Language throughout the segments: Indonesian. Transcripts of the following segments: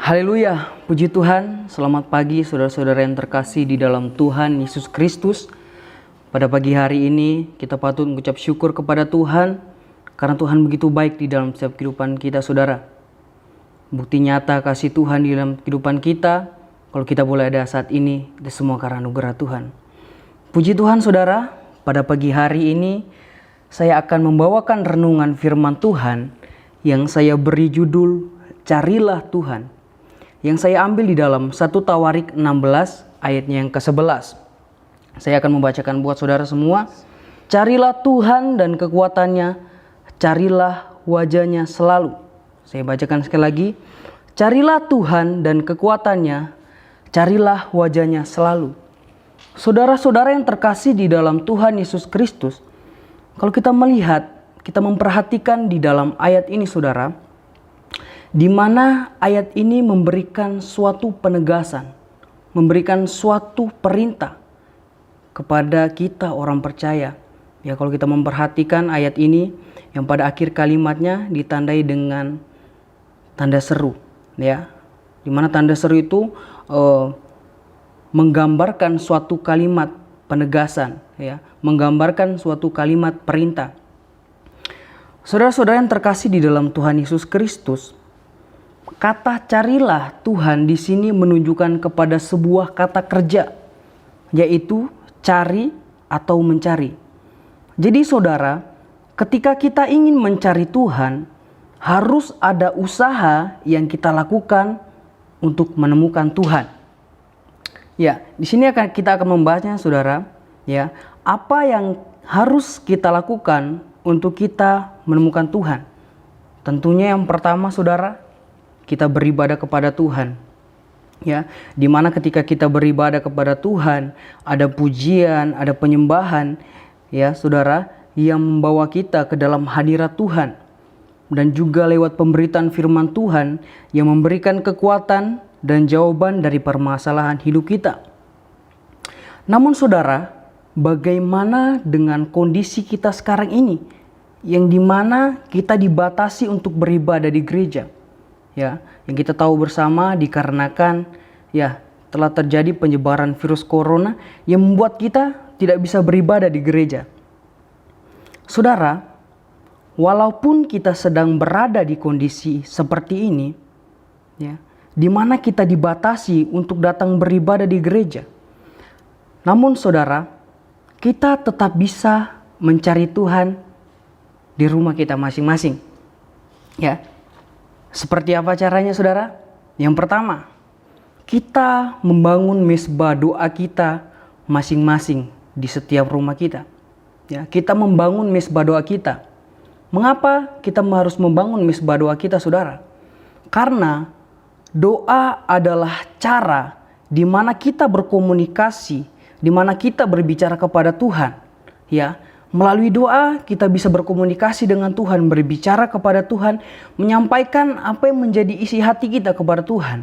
Haleluya, puji Tuhan, selamat pagi saudara-saudara yang terkasih di dalam Tuhan Yesus Kristus. Pada pagi hari ini kita patut mengucap syukur kepada Tuhan karena Tuhan begitu baik di dalam setiap kehidupan kita saudara. Bukti nyata kasih Tuhan di dalam kehidupan kita, kalau kita boleh ada saat ini, itu semua karena anugerah Tuhan. Puji Tuhan saudara, pada pagi hari ini saya akan membawakan renungan firman Tuhan yang saya beri judul Carilah Tuhan, yang saya ambil di dalam 1 Tawarik 16 ayatnya yang ke-11. Saya akan membacakan buat saudara semua. Carilah Tuhan dan kekuatannya, carilah wajahnya selalu. Saya bacakan sekali lagi. Carilah Tuhan dan kekuatannya, carilah wajahnya selalu. Saudara-saudara yang terkasih di dalam Tuhan Yesus Kristus, kalau kita melihat, kita memperhatikan di dalam ayat ini saudara, di mana ayat ini memberikan suatu penegasan, memberikan suatu perintah kepada kita orang percaya. Ya, kalau kita memperhatikan ayat ini yang pada akhir kalimatnya ditandai dengan tanda seru, ya. Di mana tanda seru itu menggambarkan suatu kalimat penegasan, ya, menggambarkan suatu kalimat perintah. Saudara-saudara yang terkasih di dalam Tuhan Yesus Kristus, kata carilah Tuhan di sini menunjukkan kepada sebuah kata kerja, yaitu cari atau mencari. Jadi saudara, ketika kita ingin mencari Tuhan, harus ada usaha yang kita lakukan untuk menemukan Tuhan. Ya, di sini kita akan membahasnya saudara, ya, apa yang harus kita lakukan untuk kita menemukan Tuhan. Tentunya yang pertama saudara, kita beribadah kepada Tuhan, ya, dimana ketika kita beribadah kepada Tuhan ada pujian, ada penyembahan, ya saudara, yang membawa kita ke dalam hadirat Tuhan, dan juga lewat pemberitaan firman Tuhan yang memberikan kekuatan dan jawaban dari permasalahan hidup kita. Namun saudara, bagaimana dengan kondisi kita sekarang ini, yang dimana kita dibatasi untuk beribadah di gereja? Ya, yang kita tahu bersama dikarenakan ya telah terjadi penyebaran virus corona yang membuat kita tidak bisa beribadah di gereja. Saudara, walaupun kita sedang berada di kondisi seperti ini, ya, di mana kita dibatasi untuk datang beribadah di gereja, namun saudara, kita tetap bisa mencari Tuhan di rumah kita masing-masing. Ya. Seperti apa caranya saudara? Yang pertama, kita membangun mezbah doa kita masing-masing di setiap rumah kita. Ya, kita membangun mezbah doa kita. Mengapa kita harus membangun mezbah doa kita saudara? Karena doa adalah cara di mana kita berkomunikasi, di mana kita berbicara kepada Tuhan. Ya, melalui doa kita bisa berkomunikasi dengan Tuhan, berbicara kepada Tuhan, menyampaikan apa yang menjadi isi hati kita kepada Tuhan.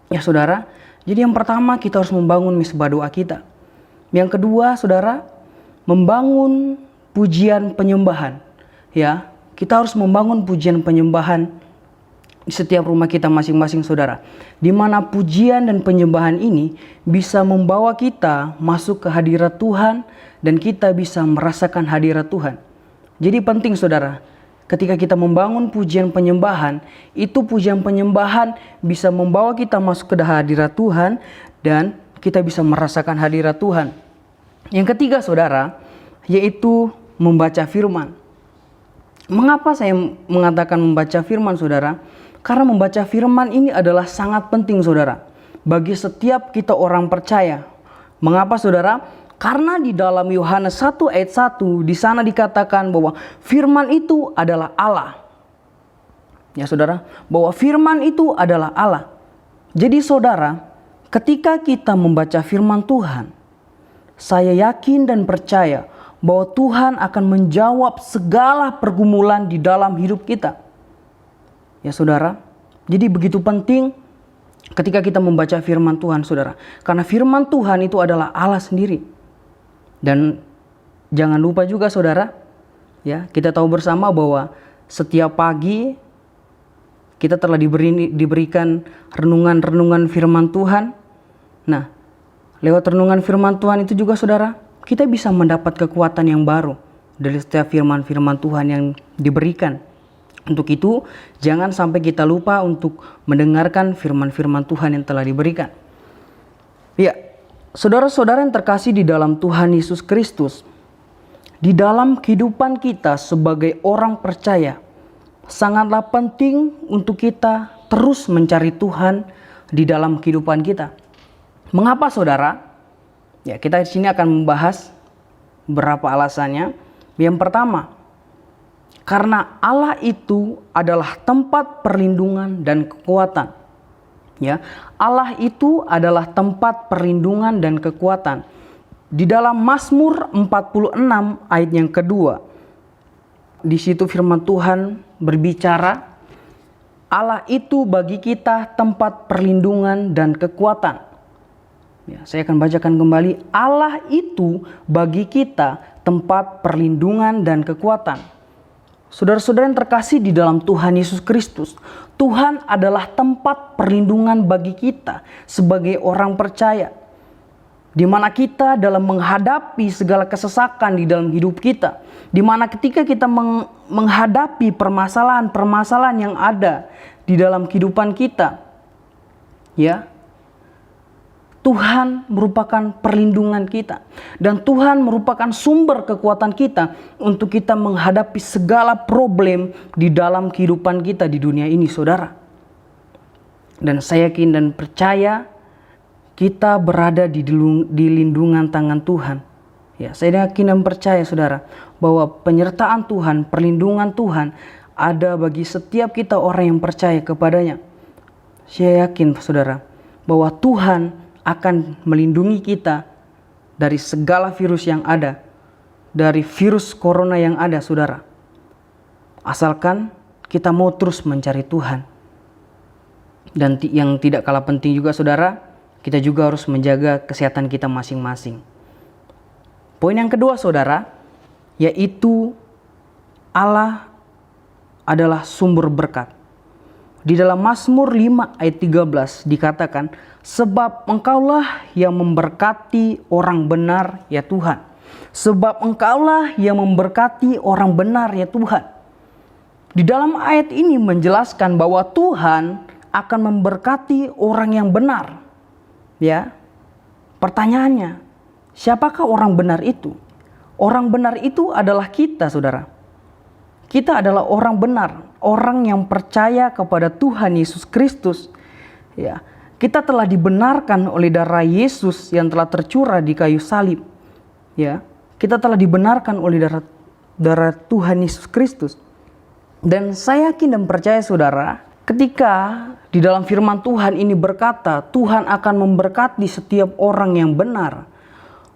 Ya saudara, jadi yang pertama kita harus membangun mezbah doa kita. Yang kedua saudara, membangun pujian penyembahan. Ya, kita harus membangun pujian penyembahan di setiap rumah kita masing-masing saudara. Di mana pujian dan penyembahan ini bisa membawa kita masuk ke hadirat Tuhan dan kita bisa merasakan hadirat Tuhan. Jadi penting saudara, ketika kita membangun pujian penyembahan, itu pujian penyembahan bisa membawa kita masuk ke hadirat Tuhan dan kita bisa merasakan hadirat Tuhan. Yang ketiga saudara, yaitu membaca firman. Mengapa saya mengatakan membaca firman saudara? Karena membaca firman ini adalah sangat penting saudara, bagi setiap kita orang percaya. Mengapa saudara? Karena di dalam Yohanes 1 ayat 1 di sana dikatakan bahwa firman itu adalah Allah. Ya saudara, bahwa firman itu adalah Allah. Jadi saudara, ketika kita membaca firman Tuhan, saya yakin dan percaya bahwa Tuhan akan menjawab segala pergumulan di dalam hidup kita. Ya saudara, jadi begitu penting ketika kita membaca firman Tuhan saudara. Karena firman Tuhan itu adalah Allah sendiri. Dan jangan lupa juga saudara, ya, kita tahu bersama bahwa setiap pagi kita telah diberikan renungan-renungan firman Tuhan. Nah, lewat renungan firman Tuhan itu juga saudara, kita bisa mendapat kekuatan yang baru dari setiap firman-firman Tuhan yang diberikan. Untuk itu, jangan sampai kita lupa untuk mendengarkan firman-firman Tuhan yang telah diberikan. Ya, saudara-saudara yang terkasih di dalam Tuhan Yesus Kristus, di dalam kehidupan kita sebagai orang percaya, sangatlah penting untuk kita terus mencari Tuhan di dalam kehidupan kita. Mengapa saudara? Ya, kita di sini akan membahas beberapa alasannya. Yang pertama, karena Allah itu adalah tempat perlindungan dan kekuatan. Ya, Allah itu adalah tempat perlindungan dan kekuatan. Di dalam Mazmur 46 ayat yang kedua, di situ firman Tuhan berbicara, Allah itu bagi kita tempat perlindungan dan kekuatan. Ya, saya akan bacakan kembali. Allah itu bagi kita tempat perlindungan dan kekuatan. Saudara-saudara yang terkasih di dalam Tuhan Yesus Kristus, Tuhan adalah tempat perlindungan bagi kita sebagai orang percaya. Di mana kita dalam menghadapi segala kesesakan di dalam hidup kita, di mana ketika kita menghadapi permasalahan-permasalahan yang ada di dalam kehidupan kita, ya, Tuhan merupakan perlindungan kita. Dan Tuhan merupakan sumber kekuatan kita untuk kita menghadapi segala problem di dalam kehidupan kita di dunia ini, saudara. Dan saya yakin dan percaya kita berada di lindungan tangan Tuhan. Ya, saya yakin dan percaya saudara bahwa penyertaan Tuhan, perlindungan Tuhan ada bagi setiap kita orang yang percaya kepadanya. Saya yakin saudara bahwa Tuhan akan melindungi kita dari segala virus yang ada, dari virus corona yang ada saudara. Asalkan kita mau terus mencari Tuhan. Dan yang tidak kalah penting juga saudara, kita juga harus menjaga kesehatan kita masing-masing. Poin yang kedua saudara, yaitu Allah adalah sumber berkat. Di dalam Mazmur 5 ayat 13 dikatakan, sebab Engkaulah yang memberkati orang benar ya Tuhan. Sebab Engkaulah yang memberkati orang benar ya Tuhan. Di dalam ayat ini menjelaskan bahwa Tuhan akan memberkati orang yang benar. Ya. Pertanyaannya, siapakah orang benar itu? Orang benar itu adalah kita, saudara. Kita adalah orang benar, orang yang percaya kepada Tuhan Yesus Kristus. Ya, kita telah dibenarkan oleh darah Yesus yang telah tercurah di kayu salib. Ya, kita telah dibenarkan oleh darah Tuhan Yesus Kristus. Dan saya yakin dan percaya saudara, ketika di dalam firman Tuhan ini berkata, Tuhan akan memberkati setiap orang yang benar,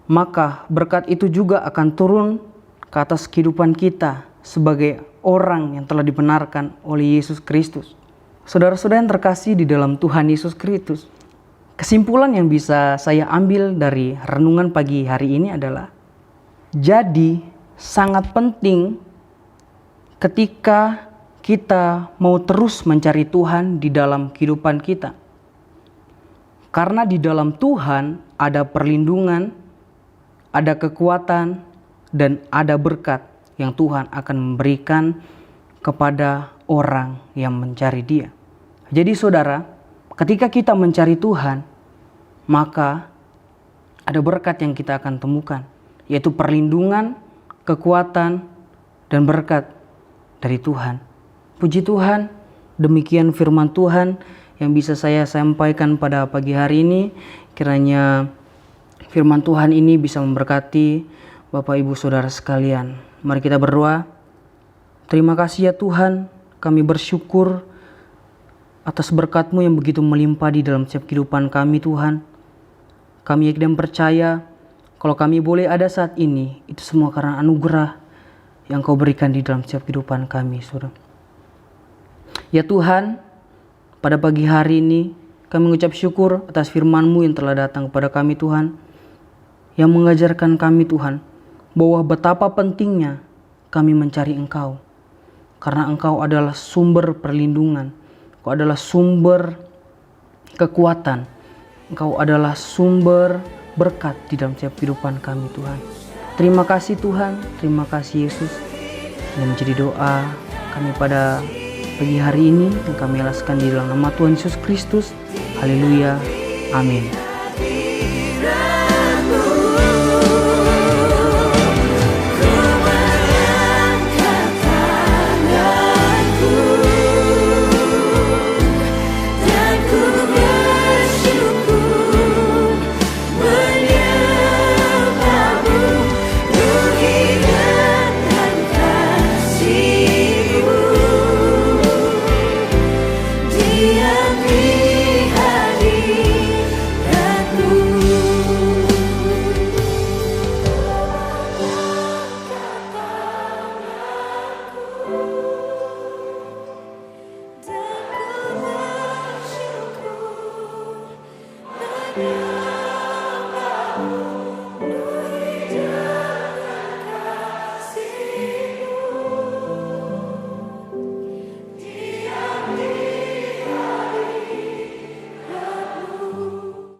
maka berkat itu juga akan turun ke atas kehidupan kita sebagai orang yang telah dibenarkan oleh Yesus Kristus. Saudara-saudara yang terkasih di dalam Tuhan Yesus Kristus, kesimpulan yang bisa saya ambil dari renungan pagi hari ini adalah, jadi sangat penting ketika kita mau terus mencari Tuhan di dalam kehidupan kita. Karena di dalam Tuhan ada perlindungan, ada kekuatan, dan ada berkat yang Tuhan akan memberikan kepada orang yang mencari Dia. Jadi saudara, ketika kita mencari Tuhan, maka ada berkat yang kita akan temukan, yaitu perlindungan, kekuatan, dan berkat dari Tuhan. Puji Tuhan, demikian firman Tuhan yang bisa saya sampaikan pada pagi hari ini. Kiranya firman Tuhan ini bisa memberkati Bapak Ibu Saudara sekalian. Mari kita berdoa. Terima kasih ya Tuhan, kami bersyukur atas berkat-Mu yang begitu melimpah di dalam setiap kehidupan kami Tuhan. Kami yakin dan percaya kalau kami boleh ada saat ini, itu semua karena anugerah yang Kau berikan di dalam setiap kehidupan kami, Saudara. Ya Tuhan, pada pagi hari ini kami mengucap syukur atas firman-Mu yang telah datang kepada kami Tuhan, yang mengajarkan kami Tuhan, bahwa betapa pentingnya kami mencari Engkau. Karena Engkau adalah sumber perlindungan, Engkau adalah sumber kekuatan. Engkau adalah sumber berkat di dalam setiap kehidupan kami Tuhan. Terima kasih Tuhan, terima kasih Yesus. Ini menjadi doa kami pada pagi hari ini yang kami alaskan di dalam nama Tuhan Yesus Kristus. Haleluya, amin. Yeah.